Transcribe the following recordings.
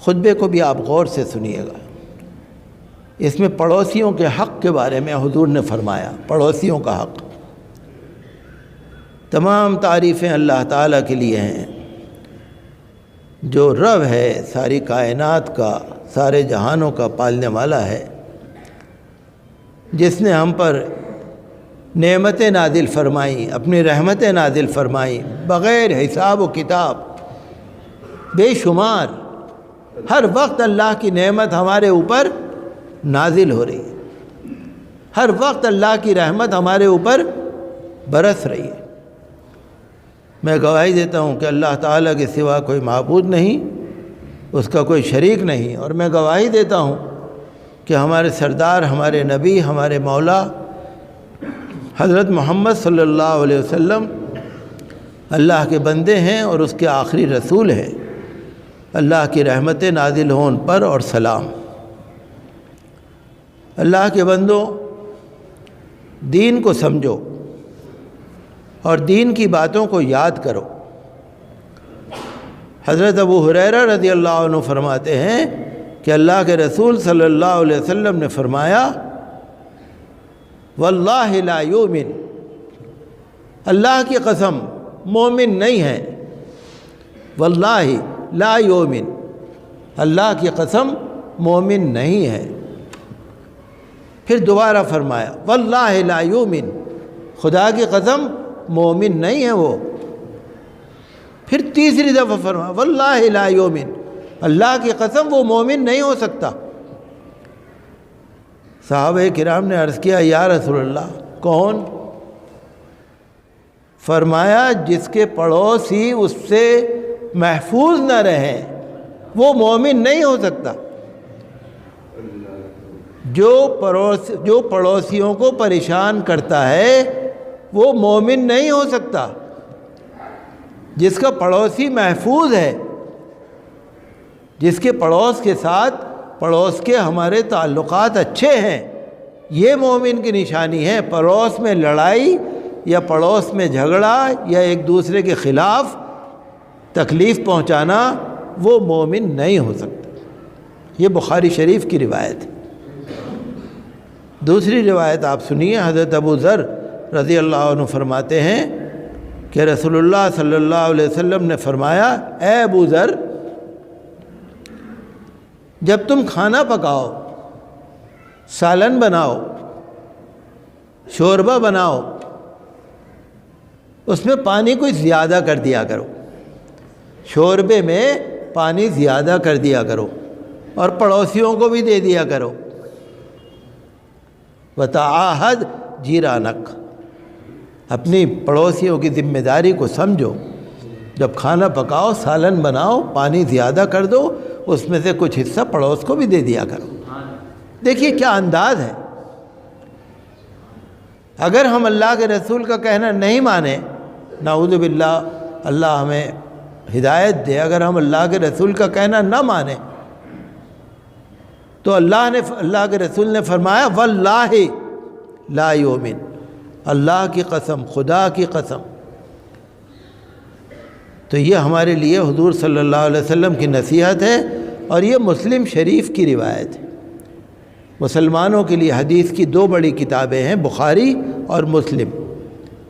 خطبے کو بھی آپ غور سے سنیے گا۔ اس میں پڑوسیوں کے حق کے بارے میں حضور نے فرمایا، پڑوسیوں کا حق۔ تمام تعریفیں اللہ تعالیٰ کے لیے ہیں، جو رب ہے ساری کائنات کا، سارے جہانوں کا پالنے والا ہے، جس نے ہم پر نعمتیں نازل فرمائیں، اپنی رحمتیں نازل فرمائیں بغیر حساب و کتاب، بے شمار۔ ہر وقت اللہ کی نعمت ہمارے اوپر نازل ہو رہی ہے، ہر وقت اللہ کی رحمت ہمارے اوپر برس رہی ہے۔ میں گواہی دیتا ہوں کہ اللہ تعالیٰ کے سوا کوئی معبود نہیں، اس کا کوئی شریک نہیں، اور میں گواہی دیتا ہوں کہ ہمارے سردار، ہمارے نبی، ہمارے مولا حضرت محمد صلی اللہ علیہ وسلم اللہ کے بندے ہیں اور اس کے آخری رسول ہیں۔ اللہ کی رحمتیں نازل ہوں ان پر اور سلام۔ اللہ کے بندوں، دین کو سمجھو اور دین کی باتوں کو یاد کرو۔ حضرت ابو ہریرہ رضی اللہ عنہ فرماتے ہیں کہ اللہ کے رسول صلی اللہ علیہ وسلم نے فرمایا، واللہ لا یؤمن، اللہ کی قسم مومن نہیں ہے، واللہ لا یؤمن، اللہ کی قسم مومن نہیں ہے۔ پھر دوبارہ فرمایا، واللہ لا یؤمن، خدا کی قسم مومن نہیں ہے وہ۔ پھر تیسری دفعہ فرمایا، واللہ لا یؤمن، اللہ کی قسم وہ مومن نہیں ہو سکتا۔ صحابہ کرام نے عرض کیا، یا رسول اللہ کون؟ فرمایا، جس کے پڑوسی اس سے محفوظ نہ رہیں وہ مومن نہیں ہو سکتا۔ جو پڑوسیوں کو پریشان کرتا ہے وہ مومن نہیں ہو سکتا۔ جس کا پڑوسی محفوظ ہے، جس کے پڑوس کے ساتھ پڑوس کے ہمارے تعلقات اچھے ہیں، یہ مومن کی نشانی ہے۔ پڑوس میں لڑائی یا پڑوس میں جھگڑا یا ایک دوسرے کے خلاف تکلیف پہنچانا، وہ مومن نہیں ہو سکتا۔ یہ بخاری شریف کی روایت ہے۔ دوسری روایت آپ سنیے، حضرت ابو ذر رضی اللہ عنہ فرماتے ہیں کہ رسول اللہ صلی اللہ علیہ وسلم نے فرمایا، اے ابو ذر، جب تم کھانا پکاؤ، سالن بناؤ، شوربہ بناؤ، اس میں پانی کوئی زیادہ کر دیا کرو، شوربے میں پانی زیادہ کر دیا کرو اور پڑوسیوں کو بھی دے دیا کرو۔ وتعاہد جیرانک، اپنی پڑوسیوں کی ذمہ داری کو سمجھو۔ جب کھانا پکاؤ، سالن بناؤ، پانی زیادہ کر دو، اس میں سے کچھ حصہ پڑوس کو بھی دے دیا کرو۔ دیکھیے کیا انداز ہے۔ اگر ہم اللہ کے رسول کا کہنا نہیں مانیں، نعوذ باللہ، اللہ ہمیں ہدایت دے، اگر ہم اللہ کے رسول کا کہنا نہ مانیں تو اللہ کے رسول نے فرمایا، واللہ لا یؤمن، اللہ کی قسم، خدا کی قسم۔ تو یہ ہمارے لیے حضور صلی اللہ علیہ وسلم کی نصیحت ہے، اور یہ مسلم شریف کی روایت ہے۔ مسلمانوں کے لیے حدیث کی دو بڑی کتابیں ہیں، بخاری اور مسلم۔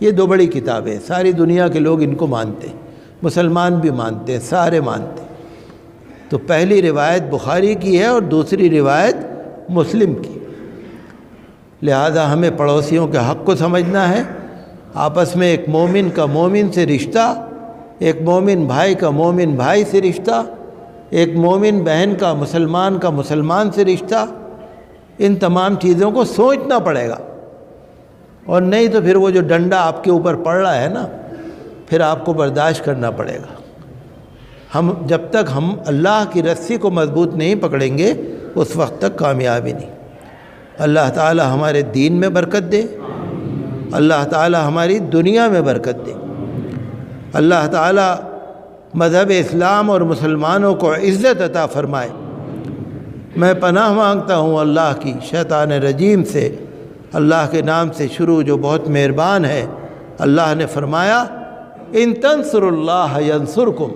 یہ دو بڑی کتابیں ہیں، ساری دنیا کے لوگ ان کو مانتے ہیں، مسلمان بھی مانتے ہیں، سارے مانتے ہیں۔ تو پہلی روایت بخاری کی ہے اور دوسری روایت مسلم کی۔ لہذا ہمیں پڑوسیوں کے حق کو سمجھنا ہے، آپس میں ایک مومن کا مومن سے رشتہ، ایک مومن بھائی کا مومن بھائی سے رشتہ، ایک مومن بہن کا مسلمان سے رشتہ، ان تمام چیزوں کو سوچنا پڑے گا، اور نہیں تو پھر وہ جو ڈنڈا آپ کے اوپر پڑ رہا ہے نا، پھر آپ کو برداشت کرنا پڑے گا۔ جب تک ہم اللہ کی رسی کو مضبوط نہیں پکڑیں گے، اس وقت تک کامیابی نہیں۔ اللہ تعالی ہمارے دین میں برکت دے، اللہ تعالی ہماری دنیا میں برکت دے، اللہ تعالی مذہب اسلام اور مسلمانوں کو عزت عطا فرمائے۔ میں پناہ مانگتا ہوں اللہ کی شیطان رجیم سے، اللہ کے نام سے شروع جو بہت مہربان ہے۔ اللہ نے فرمایا، ان تنصروا اللہ ینصرکم،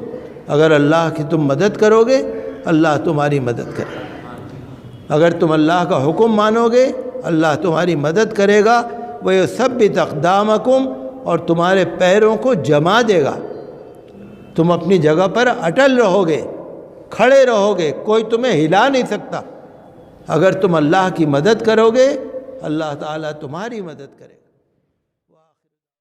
اگر اللہ کی تم مدد کرو گے اللہ تمہاری مدد کرے گا۔ اگر تم اللہ کا حکم مانو گے اللہ تمہاری مدد کرے گا، وَيُثَبِّتْ أَقْدَامَكُمْ، اور تمہارے پیروں کو جما دے گا، تم اپنی جگہ پر اٹل رہو گے، کھڑے رہو گے، کوئی تمہیں ہلا نہیں سکتا۔ اگر تم اللہ کی مدد کرو گے اللہ تعالیٰ تمہاری مدد کرے گا۔